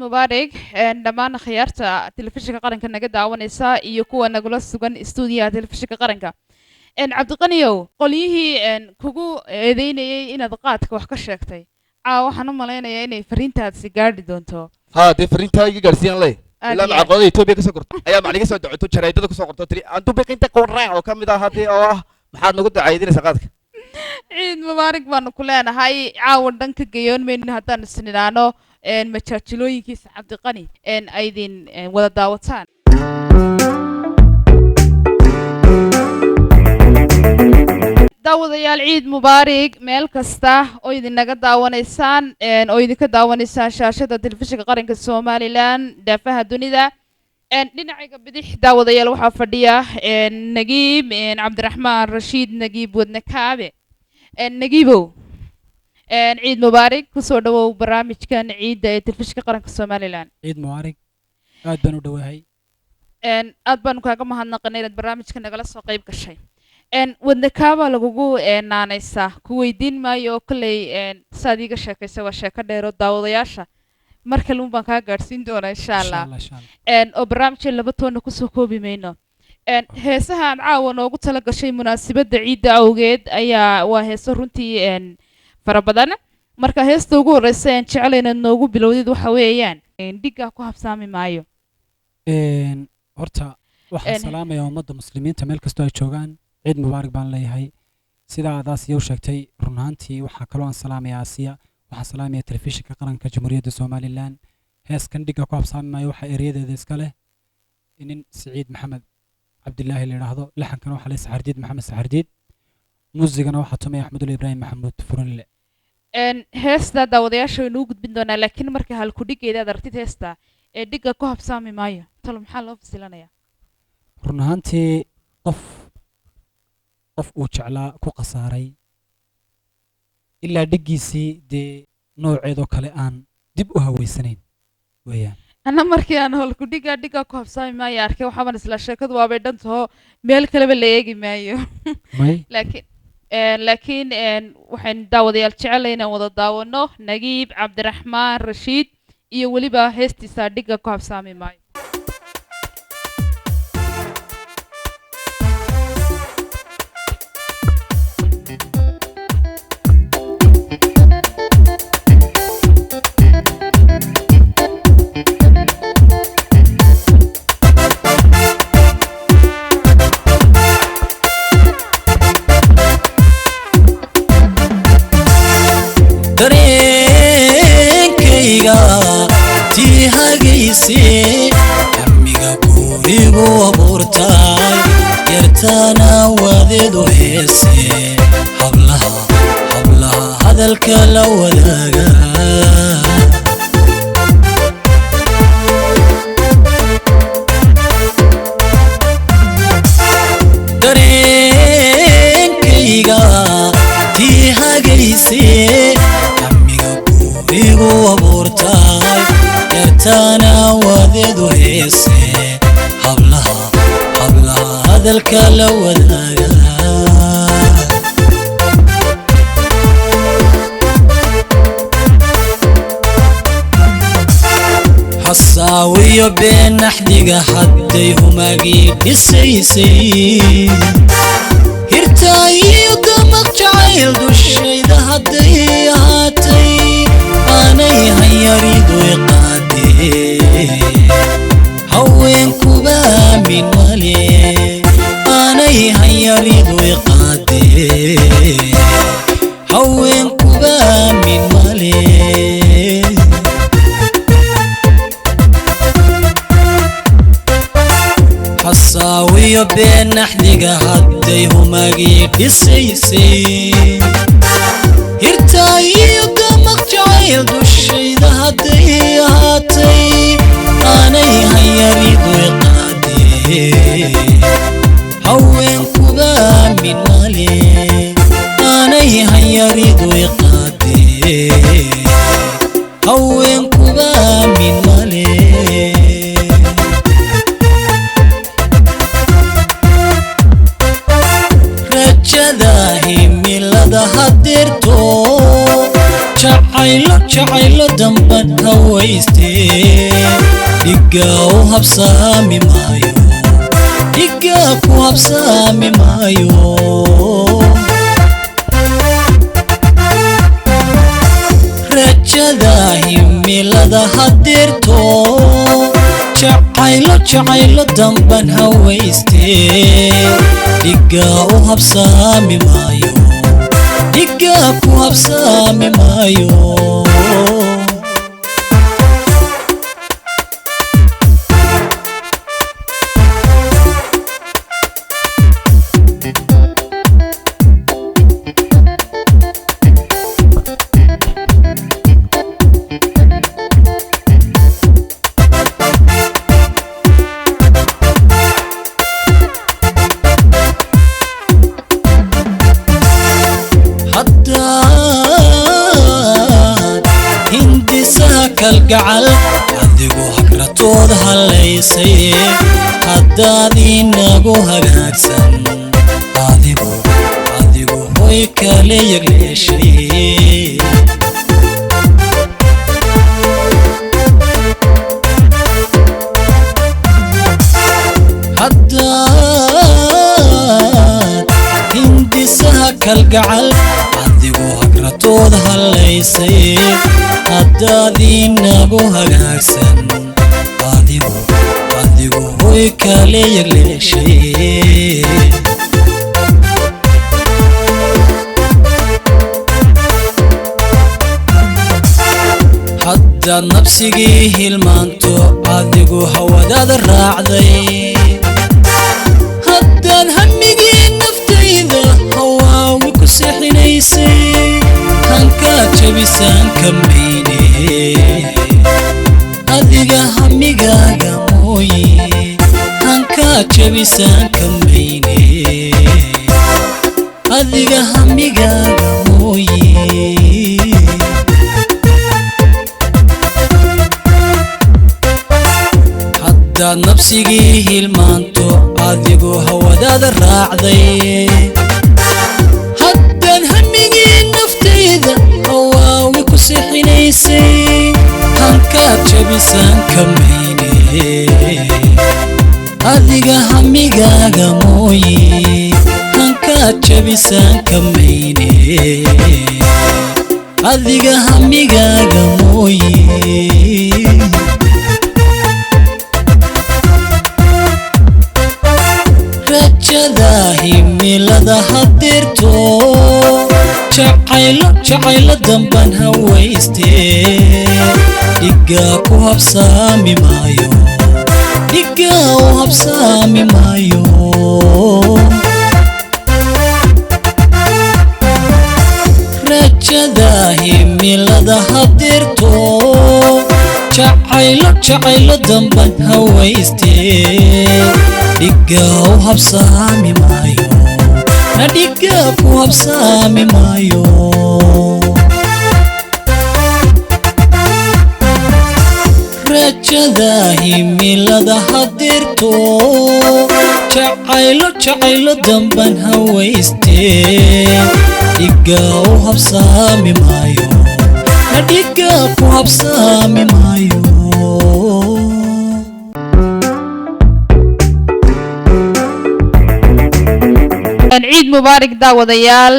mubaarak dhammaan khiyaarta telefishinka qaranka naga daawanaysa iyo kuwa nagula sugan stuudiyaha telefishinka qaranka cabdiqaniyow qolyihii kugu eedeynayay inaad qaadka wax ka sheegtay waxaan u malaynayaa inay fariintaasi gaadhi doonto dee fariintaa iga gaadhsiiyaan leh ilaa macaqooda Itoobiya kasoo korto ayaa macliga soo dacoto jaraydada kusoo qorto tiri aan dubiqinta qoraa oo kamid ah hadii oo ah maxaad nagu dacaydinaysaa qaadka ciid mubaarak baanu ku leenahay caawa dhanka gayoon maynin haddaan isnidhaano majaajilooyinkiisa cabdiqani aydin wada daawataan daawadayaal ciid mubaarak meel kasta oo idinaga daawanaysaan oo idinka daawanaysaan shaashada telefishinka qaranka Soomaaliland daafaha dunida dhinacayga bidix daawadayaal waxaa fadhiya Nagiib Cabdiraxmaan Rashiid Nagiib Wadnakaabe Nagiibow ciid mubaarak kusoo dhawow barnaamijkan ciidda ee telefishinka qaranka Soomaaliland ciid mubaarak aad baan u dhawahay aad baan kaaga mahadnaqaynaa inaad barnaamijka nagala soo qayb gashay wadnakaaba lagugu naanaysaa ku weydiin maayo kolley saad iiga sheekaysa waa sheeko dheer oo daawadayaasha mar kale un baan kaa gaadhsiin doonaa insha allah oo barnaamijka laba toonna kusoo koobi mayno heesaha aan caawa noogu tala gashay munaasabadda ciidda awgeed ayaa waa heeso runtii fara badan marka heesta ugu horreysa aan jecel inaad noogu bilowdid waxa weeyaan dhiggaa ku habsaami maayo horta waxaan salaamayaa ummadda muslimiinta meel kastoo ay joogaan ciid mubaarak baan leeyahay sidaa aad aasiya u sheegtay run ahaantii waxaa kaloo aan salaamayaa aasiya waxaan salaamayaa telefishinka qaranka jamhuuriyadda somalilan heeskan dhigga ku habsaami maayo waxaa ereyadeeda iska leh nin siciid maxamed cabdilaahi la yidhaahdo laxankana waxaa leh saxardiid maxamed saxardiid muusigana waxaa tumaya axmedul ibraahim maxamuud furanle heesta daawadayaasha waynu u gudbin doonaa laakiin marka halkudhigeeda aad aragtid heesta ee dhigga ku habsaami maayo talo maxaa loo fasilanayaa run ahaantii qof uu jeclaa ku khasaaray ilaa dhiggiisii dee nooceedoo kale aan dib u haweysanayn weeyaan anna markii aan dhigga ku habsaami maayo arkay waxaaban isla sheekadu waabay dhantaho meel kaleba la eegi maayo laakiin waxaan daawadayaal jecelahay inaan wada daawano Nagiib Cabdiraxmaan Rashiid iyo weliba heestiisa dhigga ku habsaami maayo amiga gurigu abuurtay yartana wadeedu heese hablaha hadalka la wadaaga dareenkayga tii hagayse amiga gurigu abuurtay yartana wadeedu heese hablaha hadalka la wadaaga hasaawiyo been naxdiga hadday humagii dhisaysay hirtaayiyo damaq jacayl dushayda hadday ahaatay aanay hanyaridu haweenkuba aamin male aanay hanyaridu iqaadee haweenkuba aamin male hasaawiyo been naxdiga hadday humagii dhisaysay hirtaayiyo damaq jacayl dushayda hadday ahaatay aanay hanyaridu iqaadee haweenkuba aamin male aanay hanyaridu iqaadee haweenkuba aamin male rajada himilada hadeerto jacaylo jacaylo damban hawaystee dhigaa u habsaami maayo dhigaa ku habsaami maayo rajada himilada hadeerto jacaylo damban hawaystee dhigaa u habsaami maayo dhigaa ku habsaami maayo kalgacal adigu hagratood halaysay haddaad inagu hagaagsan adigu hoy kale yagleeshay haddaad hindisaha kalgacal adigu hagratood halaysay haddaad inagu hagaagsan adigu hoy kale yagleeshay haddaad nabsigii hilmaanto adigu hawadaada raacday haddaan hamigii naftayda hawaawi ku seexinaysay hankaa jabisaan ka mayne adiga hamigaaga mooye hankaa jabisaan ka mayne adiga hamigaaga mooye haddaad nabsigii hilmaanto adigu hawadaada raacday haddaan hamigii naftayda hawaawi ku seexinaysay hankaa jabisaan ka mayne adiga hamigaaga mooye hankaa jabisaan ka mayne adiga hamigaaga mooye rajada himilada hadeerto jacaylo damban hawaystee dhigaa ku habsaami maayo dhigaa u habsaami maayo rajada himilada hadeerto jacaylo damban hawaystee dhigaa u habsaami maayo na dhigaa ku habsaami maayo rajada himilada hadeerto jacaylo damban hawaystee dhigaa u habsaami maayo na dhigaa ku habsaami maayo ciid mubaarak daawadayaal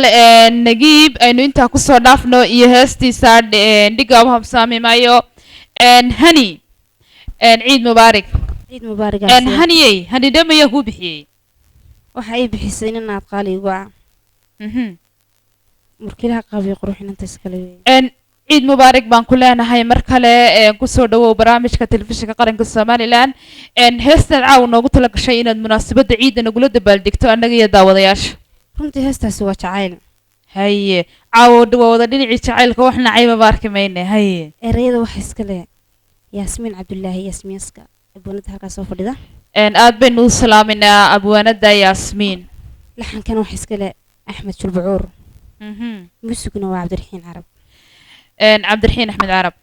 nagiib aynu intaa kusoo dhaafno iyo heestiisa dhiga u habsaami maayo hani ciid mubaarak haniyey hani dhamaya kuu bixiyey waxa ay bixisay inaad qaali igu ah markiilaha qabiy quruxinanta iskale ciid mubaarak baan ku leenahay mar kale kusoo dhawow barnaamijka telefishinka qaranka Somaliland heestan caaw noogu tala gashay inaad munaasabada ciidda nagula dabaaldegto annaga iyo daawadayaasha runtii heestaasi waa jacayl haye caaw wada dhinacii jacaylka waxna cayba baarkimayne haye erayada waxa iskale yaasmiin cabdullaahi yaasmiinska abwanada halkaas soo fadhida aad baynu u salaaminaa abwanada yaasmiin laxankan waxa iskale axmed julbucuur musiguna waa cabdiraxiin carab cabdiraxiin axmed carab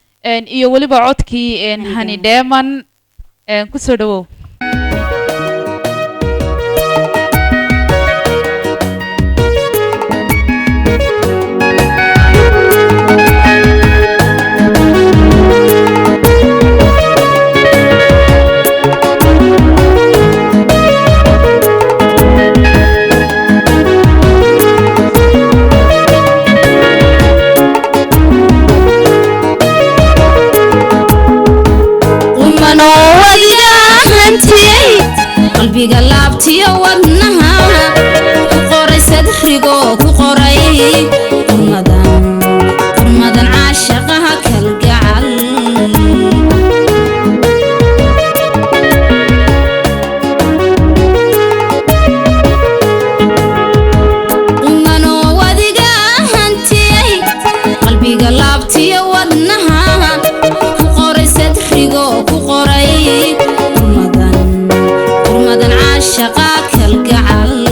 iyo weliba codkii hani dheeman kusoo dhawow قلبي قلبتي ودنها كقري صدريقو كقري رمضان عاشقها كالقعل ومنو وذيقا هنتي قلبي قلبتي ودنها كقري صدريقو كقري رمضان عاشقها كالقعل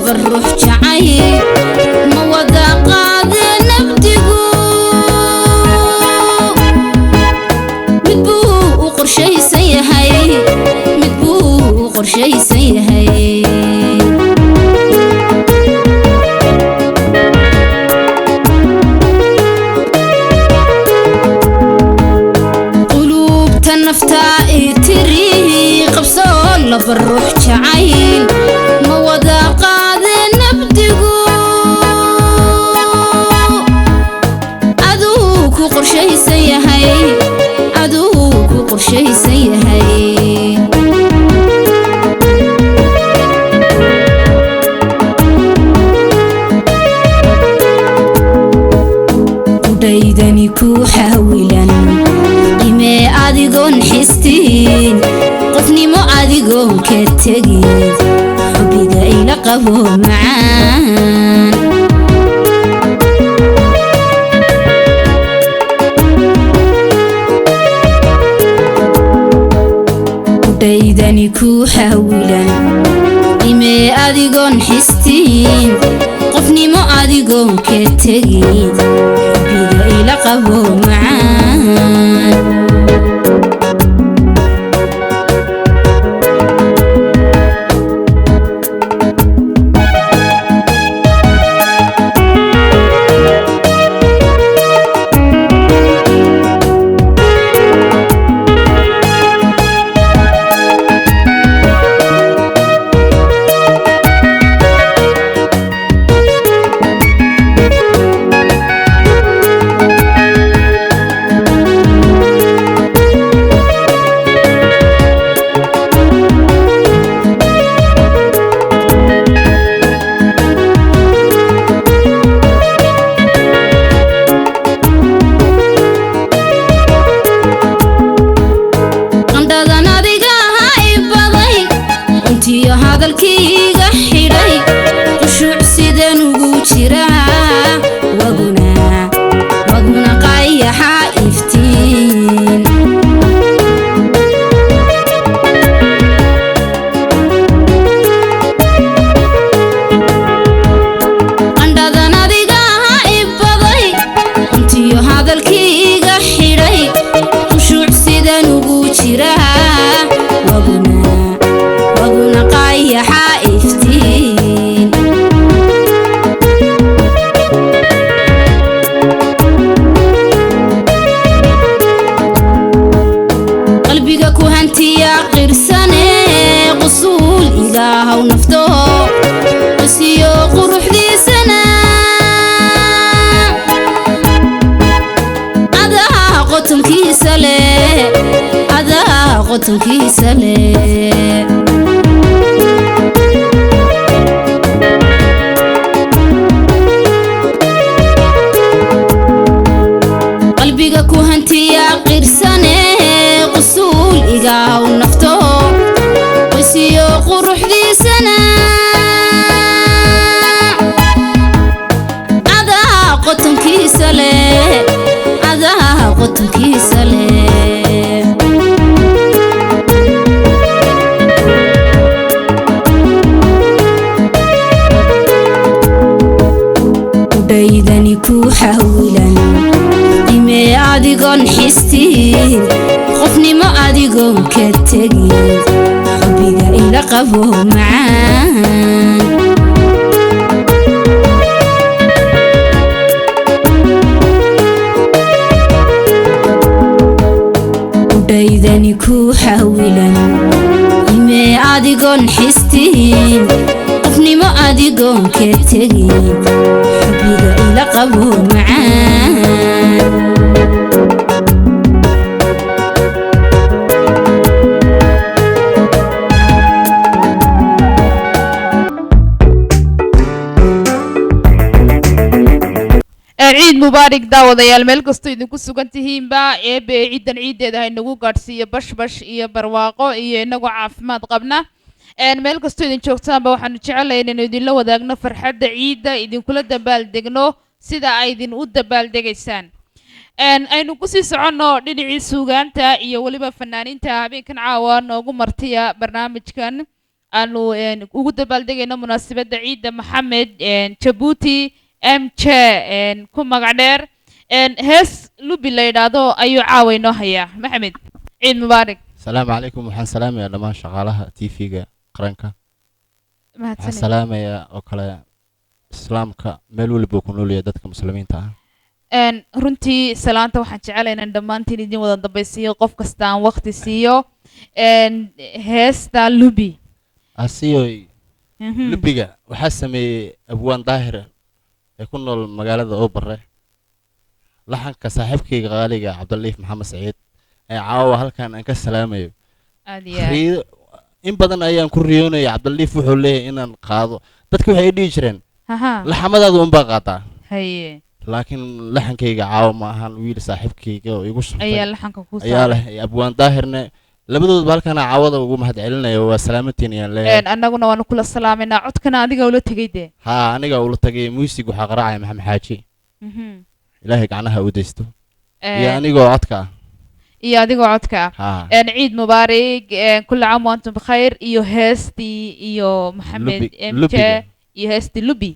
بالروح جعي ما ودا قاد نبدقو مدبو وقرشي سيهي مدبو وقرشي سيهي قلوب تنفتا تري قبصول بالروح جعي ما ودا قرشي سيهي عدوك وقرشي سيهي ودايداني كو حاولا إما أديقون حستين قفني مو أديقون كتاقين حبي دا إلا قبو معان دايداني كو حاولا إما أديقون حستين قفني مو أديقون كتاقين حبي دا إلا قبو معان قطنكي سلام قلبي كوهنتي يا قرساني قصول إيقا ونفتو ويسيو قروح دي سنة عدا قطنكي سلام عدا قطنكي سلام دايداني كو حاولا إما أديقون حستين خفني ما أديقون كتاقين حبي دا إلا قبو معان دايداني كو حاولا إما أديقون حستين qofnimo adigoon ka tegin xubbiga ila qabo macaan ciid mubaarak daawadayaal meel kastoo idinku sugan tihiinba eebe ciidan ciideeda ha inagu gaadhsiiyo bashbash iyo barwaaqo iyo inagoo caafimaad qabna meel kastoo idin joogtaanba waxaanu jecelahay inaynu idinla wadaagno farxadda ciidda idinkula dabaaldegno sida ay idin u dabaaldegaysaan aynu kusii soconno dhinacii suugaanta iyo weliba fanaaniinta habeenkan caawa noogu martiya barnaamijkan aanu ugu dabaaldegayno munaasabadda ciidda maxamed jabuuti MJ ku magac dheer hees lubi la yidhaahdo ayuu caawa inoo hayaa maxamed ciid mubaarak السلام عليكم وحن سلام يا دمان شغالها تي في قرنكا وحن سلام يا وكلا إسلامك ملول بيكونوا لي دتك مسلمين تاع runtii salaanta waxaan jecelahay inaan dhammaantiin idin wada dambaysiiyo qof kasta aan waqti siiyo heesta lubi asiyo lubiga waxaa sameeyay abwaan daahir ee ku nool magaalada oo bare laxanka saaxiibkayga qaaliga cabdulliif maxamed saciid ee caawa halkan aan ka salaamayo in badan ayaan ku riyoonay cabdulliif wuxuu leeyahay inaan qaado dadku waxay dhigi jireen laxamadaadu un baa qaataa haye laakiin laxankayga caawa ma ahan wiil saaxiibkayga oo igu shaqeeya ayaa laxanka ku ayaa leh abwaan daahirna labadoodba halkan caawada ugu mahad celinayo waa salaamatiin ayaan leeyahay annaguna waanu kula salaamayna codkana adiga ula tagay de ha aniga ula tagay music waxa qaraacay maxamed xaaji ilaahay gacnaha u deysto iyo anigoo codka iyo adigoo codka ciid mubaarak kulla caam wa antum bikhair iyo heestii iyo maxamed MJ iyo heestii lubi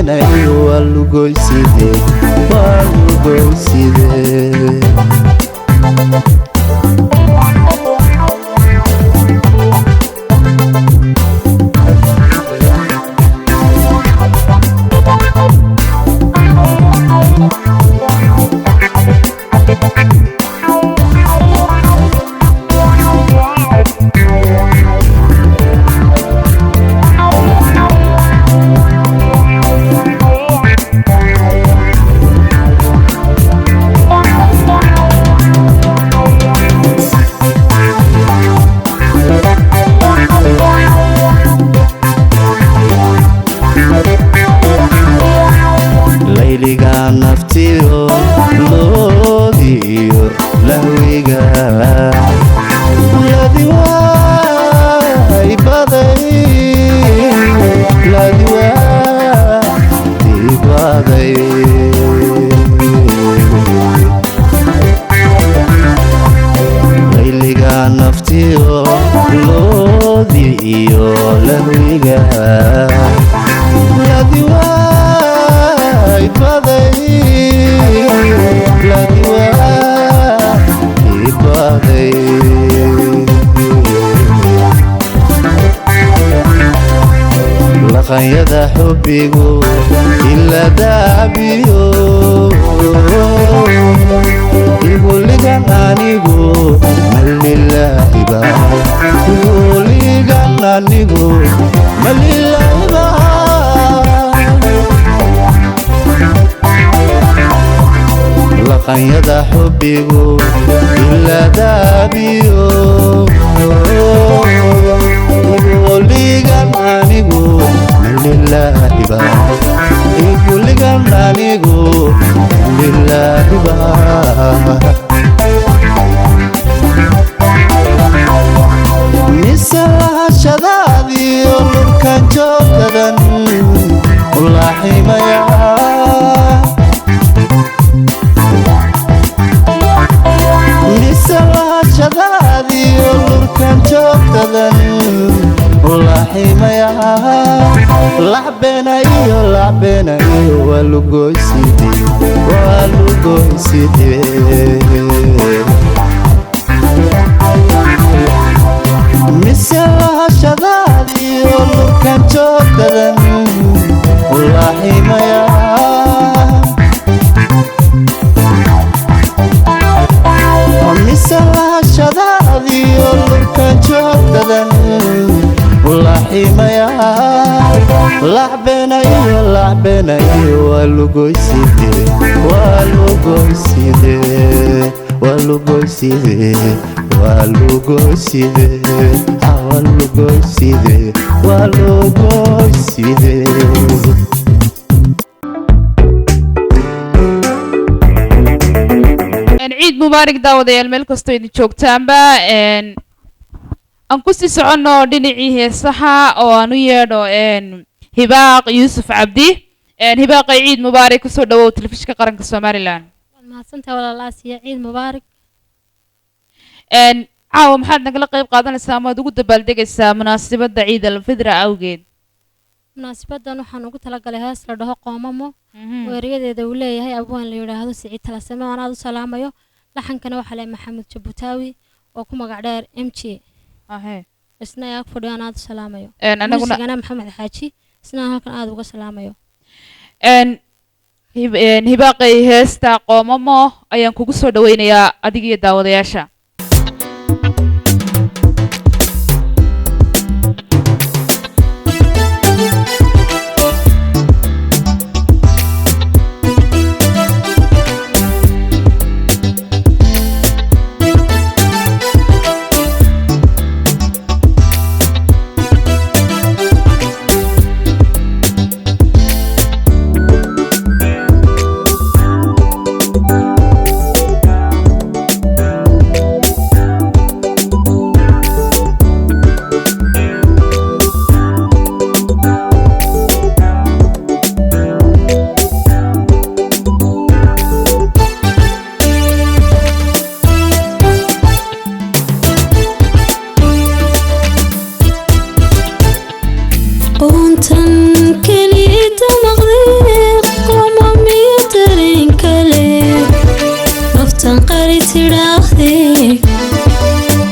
beenayo waa lugoyside waa lugoyside layliga naftiyo loodiyo lahwiga ladiwaay baday ladiwaay baday layliga naftiyo loodiyo lahwiga ladiwaay baday ladiwaay baday laqanyada xubbigu ila daabiyo iguligan anigu malilaahiba iguligan anigu malilaahiba laqanyada xubbigu ila daabiyo iguligan anigu malilaahiba iguligan anigu malilaahiba mise lahashadaadiyo lurkan joogtadan ulaaximaya lahashadaadiyo lurkan joogtadan ulaaximaya lacbenayo waa lugoyside waa lugoyside mise lahashadaadiyo lurkan joogtadan ulaaximaya mise lahashadaadiyo lurkan joogtadan ulaaximaya lacbenayo waa lugoyside waa lugoyside waa lugoyside waa lugoyside waa lugoyside waa lugoyside ciid mubaarak daawadayaal meel kastoo idin joogtaanba aan kusii soconno dhinacii heesaha oo aan u yeedho hibaaq yuusuf cabdi hibaaqay ciid mubaarak kusoo dhawow telefishinka qaranka somalilan mahadsantahay walaalaasiya ciid mubaarak caawa maxaad nagala qayb qaadanaysaa amaad ugu dabaaldegaysaa munaasabadda ciid alfidra awgeed munaasabadan waxaan ugu talagalay hees la dhaho qoomamo oo eryadeeda uu leeyahay abwaan la yidhaahdo siciid talasame oo anaad u salaamayo laxankana waxaa leh maxamed jabutaawi oo ku magac dheer m j isna ayaa fadhiyo anaad u salaamayo muusigana maxamed xaaji isna halkan aad uga salaamayo hibaaqay heesta qoomamo ayaan kugu soo dhaweynayaa adiga iyo daawadayaasha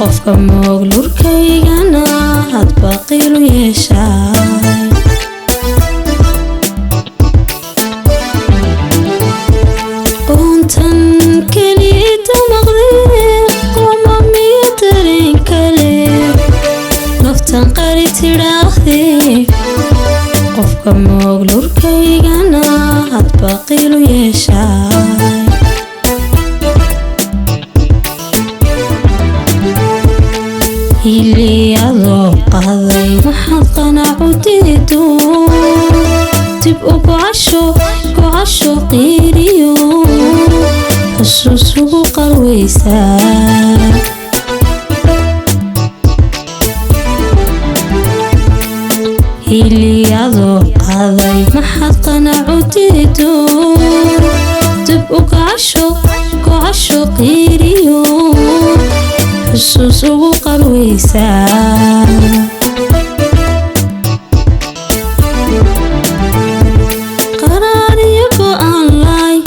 qofka moog lurkaygana hadba qiilu yeeshaay qoontan keliyada maqdee qoma miya dareen kale naftan qari tidhaahdee qofka moog lurkaygana hadba qiilu yeeshaay hiliyadoo qaday maxaad qanaacu diido dib u gocasho qiiriyo xusuus ugu qalwaysaa hiliyadoo qaday maxaad qanaacu diido dib u gocasho qiiriyo xusuus ugu qalwaysaa qaraar iyo go'aan laay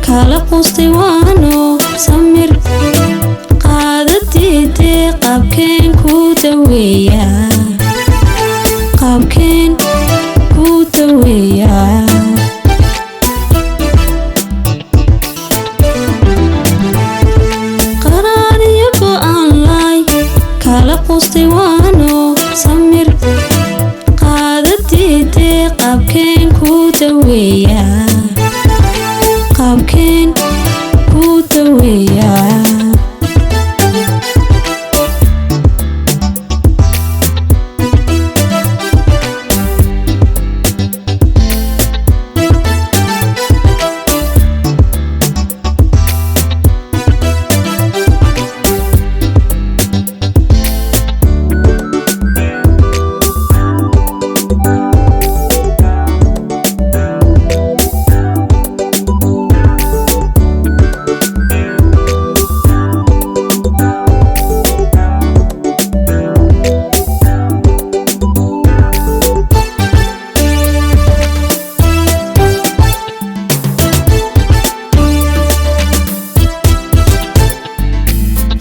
kala quustay waano samir qaada diidee qaabkeen kuu daweeyaa qaraar iyo go'aan laay kala quustay waano samir qaada diidee qaabkeen kuu daweeyaa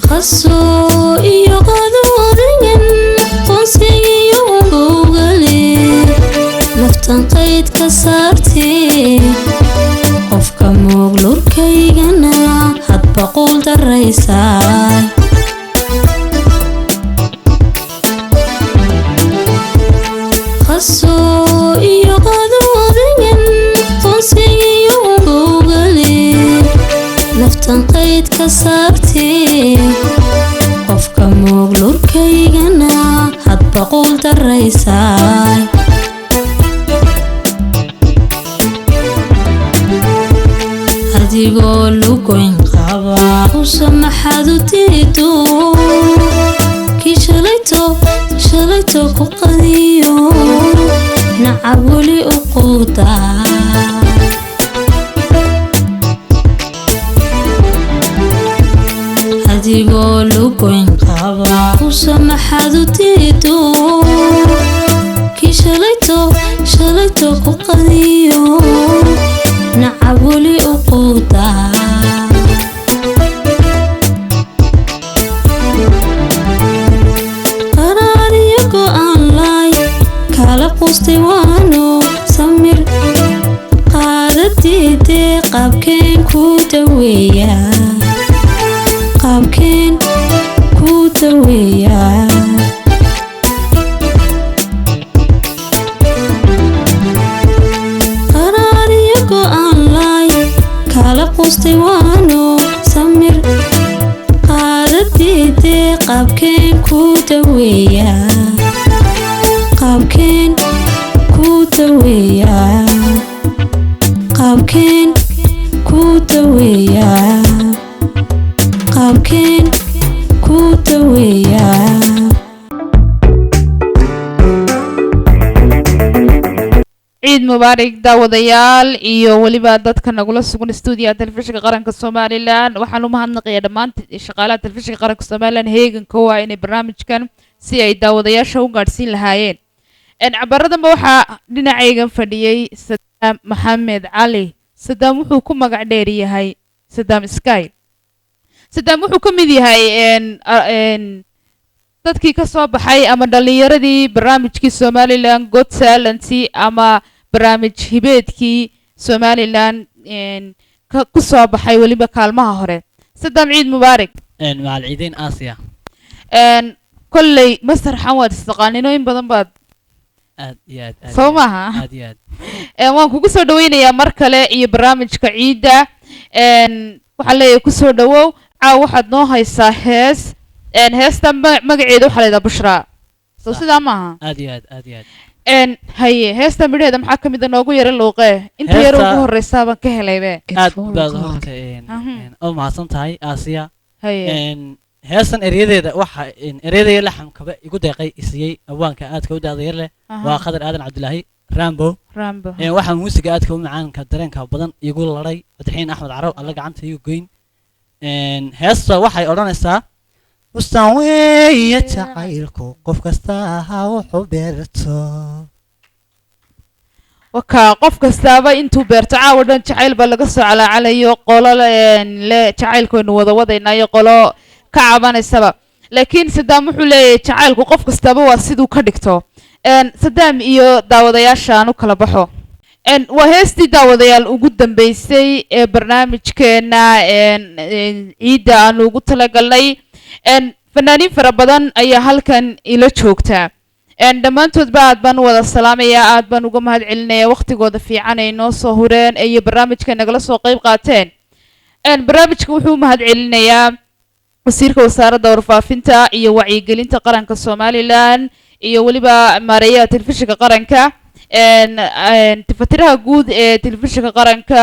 qasoo iyo qado odayan qoonsigiyo ugowgale naftan qayd ka saartee qofka moog lurkaygana hadba quul daraysaay qasoo iyo qado odayan qoonsigiyo ugowgale naftan qayd ka saartee qofka moog lurkaygana hadba quul daraysaay adigoo lugoyn qaba qusa maxaad u diido kii shalayto ku qadiyo nacab weli u quudaa adigoo lugoyn qaba qusa maxaad u diido kii shalayto ku qadiyo nacab weli u quudaa qaraar iyo go'aan laay kala quustay waano samir qaada diidee qaabkeen kuu daweeyaa qaraar iyo go'aan laay kala quustay waano samir qaada diidee qaabkeen kuu daweeyaa qaabkeen kuu daweeyaa ciid mubaarak daawadayaal iyo weliba dadka nagula sugan stuudiyaha telefishinka qaranka Somaliland waxaan u mahadnaqayaa dhammaan shaqaalaha telefishinka qaranka Somaliland heeganka waa inay barnaamijkan si ay daawadayaasha u gaarsiin lahaayeen cabaradanba waxaa dhinacaygan fadhiyay Sadaam Maxamed Cali Sadaam wuxuu ku magac dheer yahay Sadaam Sky Sadaam wuxuu ka mid yahay dadkii ka soo baxay ama dhallinyaradii barnaamijkii Somaliland Got Talent ama barnaamij hibeedkii Somaliland ku soo baxay waliba kaalmaha hore Saddam Ciid Mubaarak مع العيدين آسيا كلي مستر حمد استقانينو إن بدن بعد سومها waan kugu soo dhaweynayaa mar kale iyo barnaamijka ciida waxa leeyahay ku soo dhawow waxaad noo haysaa heesta magaceedu waxa leedahay Bushra soo sidaa maaha haye heesta midheeda maxaa ka mid ah noogu yara luuqee inta yar ugu horeysa baan ka helaybe aad baad horta oo mahadsan tahay Aasiya heesan eryadeeda waxa eryadeeda laxamkaba igu deeqay isiyay awaanka aadka u daadayar leh waa Qadar Aadan Cabdullaahi Rambo waxa muusiga aadka u macaanka dareenka badan igu laray Cabdiraxiin Axmed Caraw alla gacanta igu goyn heesta waxay odhanaysaa mustaweeya jacaylku qof kasta ha wuxuu beerto waka qof kastaaba intuu beerto caawadan jacayl baa laga soo calaacalayo qolo le jacaylkoonu wada wadaynayo qolo ka cabanaysaba laakiin Saddam wuxuu leeyahay jacaylku qof kastaaba waa siduu ka dhigto Saddam iyo daawadayaasha aanu kala baxo waa heestii daawadayaal ugu dambeysay ee barnaamijkeena ciida aanu ugu talagalnay fanaaniin fara badan ayaa halkan ila joogta dhammaantoodba aad baan wada salaamayaa aad baan uga mahad celinayaa waqtigooda fiican ay noo soo hureen iyo barnaamijka nagala soo qayb qaateen barnaamijka wuxuu mahad celinayaa wasiirka wasaaradda warfaafinta iyo wacyigelinta qaranka Somaliland iyo waliba maareeyaha telefishinka qaranka tifatiraha guud ee telefishinka qaranka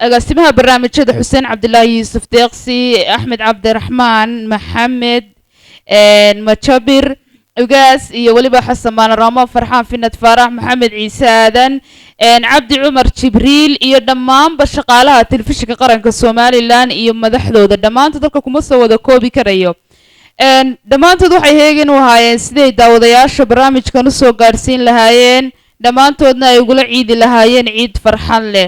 agaasimaha barnaamijyada Xuseen Cabdullaahi Yuusuf Deeqsi Axmed Cabdiraxmaan Maxamed Majabir ugaas iyo waliba Xasan Maanaramo Farxaan Finad Faarax Maxamed Ciise Aadan Cabdi Cumar Jibriil iyo dhammaanba shaqaalaha telefishinka qaranka Somaliland iyo madaxdooda dhammaantood dalka kuma soo wada koobi karayo dhammaantood waxay heegan u ahaayeen siday daawadayaasha barnaamijkan u soo gaarsiin lahaayeen dhammaantoodna ay ugula ciidi lahaayeen ciid farxad leh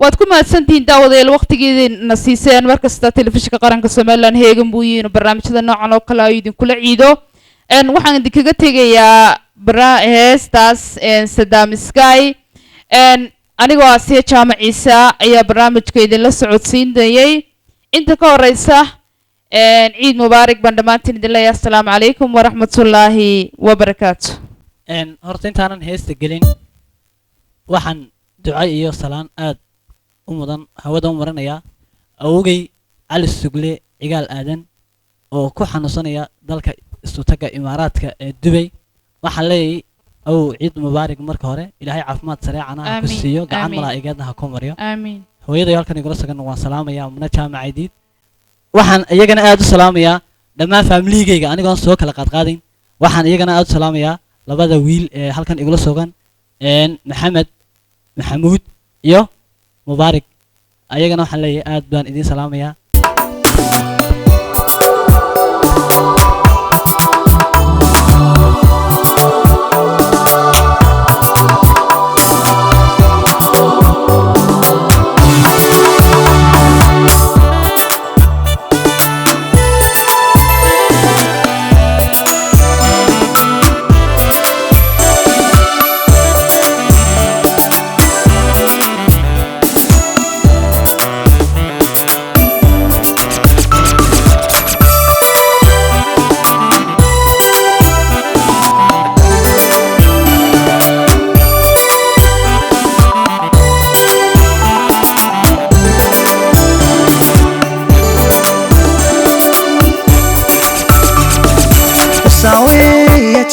waad ku mahadsantihiin daawadayaal waqtigeedina siiseen markasta telefishinka qaranka Somaliland heegan buu yihiin barnaamijyada noocan oo kale ay idinkula ciido waxaan idinkaga tegayaa heestaas Saddam Sky anigoo Aasiya Jaamac Ciise ayaa barnaamijka idinla socodsiinayay inta ka horeysa ciid mubaarak baan dhammaantiin idin leeyahay assalaamu calaykum waraxmatullaahi wabarakaatu horta intaanan heesta gelin waxaan duco iyo salaan aad u mudan hawada u marinayaa awogay Cali Sugle Cigaal Aadan oo ku xanuunsanaya dalka isu taga Imaaraadka ee Dubai waxaan leeyahay aw ciid mubaarak marka hore ilaahay caafimaad sareecana ku siiyo gacan malaa'igeedna ha ku mariyo amiin hooyaday halkan igula sagan waan salaamayaa Muna Jaamac Ciid waxaan iyagana aad u salaamayaa dhammaan familygayga anigoon soo kala qaadqaadin waxaan iyagana aad u salaamayaa labada wiil ee halkan igula sugan Maxamed Maxamuud iyo Mubaarak ayagana waxaan leeyahay aad baan idin salaamayaa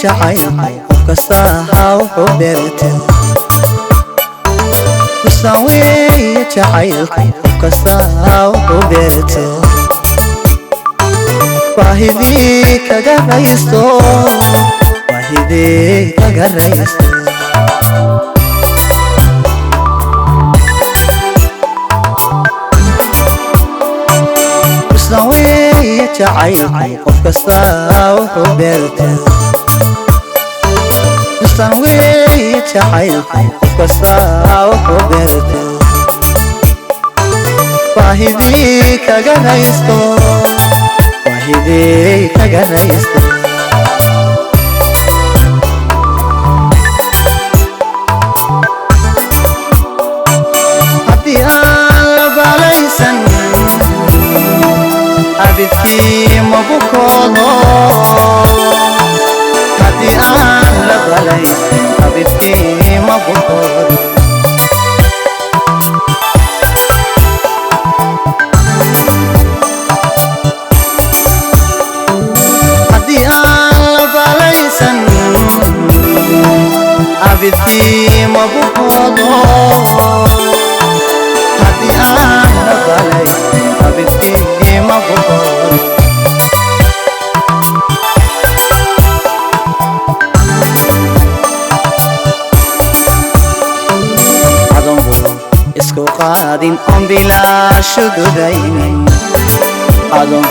jacaylku qof kasta ha wuxuu beerto mustaweeya jacaylku qof kasta ha wuxuu beerto baahidii kaga raysto mustaweeya jacaylku qof kasta ha wuxuu beerto mustaweeya jacaylku qof kasta ha wuxuu beerto baahidii kaga raysto sahidey kaga raystay haddii aan la balaysan abidkii mabukoodo haddii aan la balaysan abidkii mabukoodo haddii aan la balaysan abidkii mabukoodo haddii aan la balaysan abidkii mabukoodo isku qaadin on bilaashu dudaynin adon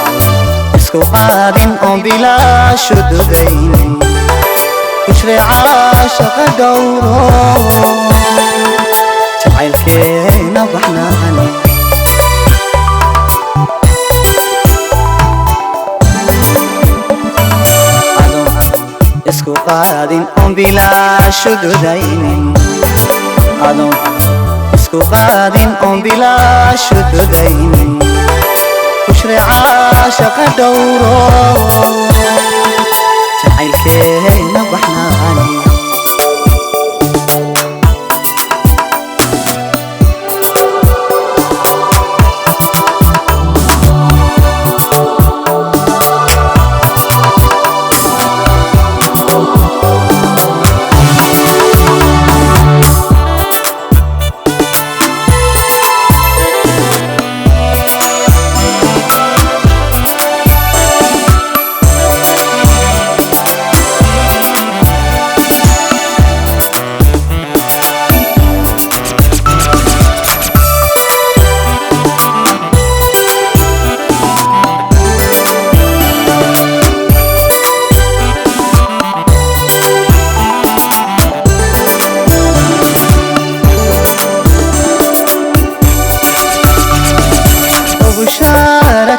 isku qaadin on bilaashu dudaynin kushreecaa shaqa dhowro jacaylkeena baxnaan adon isku qaadin on bilaashu dudaynin adon isku qaadin on bilaashu dudaynin kushreecaa shaqa dhowro jacaylkeena baxnaan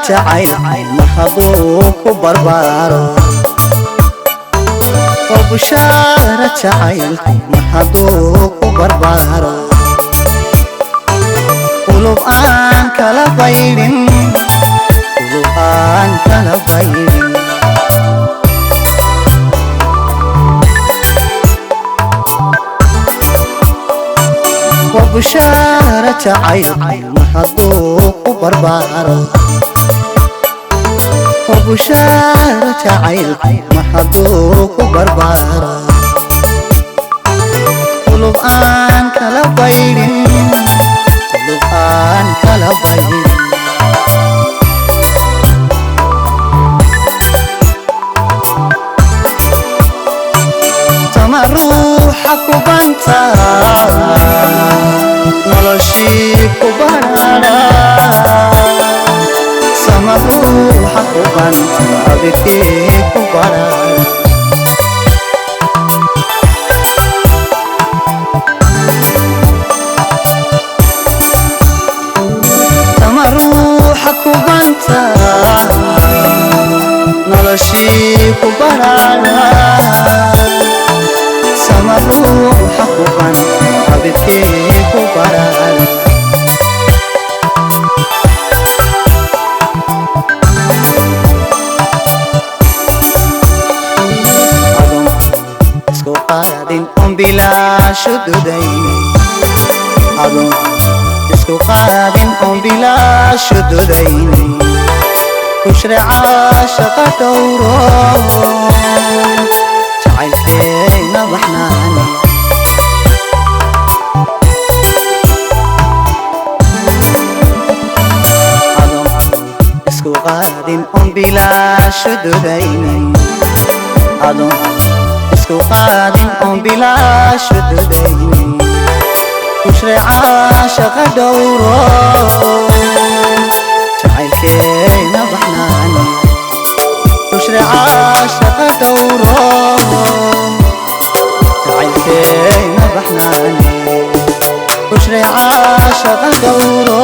jacayl ma hadduu ku barbaaro oo bushaara jacaylku ma hadduu ku barbaaro qulub aan kala baydhin qulub aan kala baydhin oo bushaara jacaylku ma hadduu ku barbaaro وبشارة جعيلك محبوك وبربارة قلوب آن كلا بيرين قلوب آن كلا بيرين تما روحك وبنتا نلشيك وبرانا sama ruuxa ku banta abidkii ku baran sama ruuxa ku banta noloshii ku barana sama ruuxa ku banta abidkii ku baran qaadin on bilaashu dudaynin adon isku qaadin on bilaashu dudaynin kushreecaa shaqa dhowro jacaylkeena baxnaan adon isku qaadin on bilaashu dudaynin adon isku qaadin on bilaashu dudaynin kushreecaa shaqa dhowro jacaylkeena baxnaan kushreecaa shaqa dhowro jacaylkeena baxnaan kushreecaa shaqa dhowro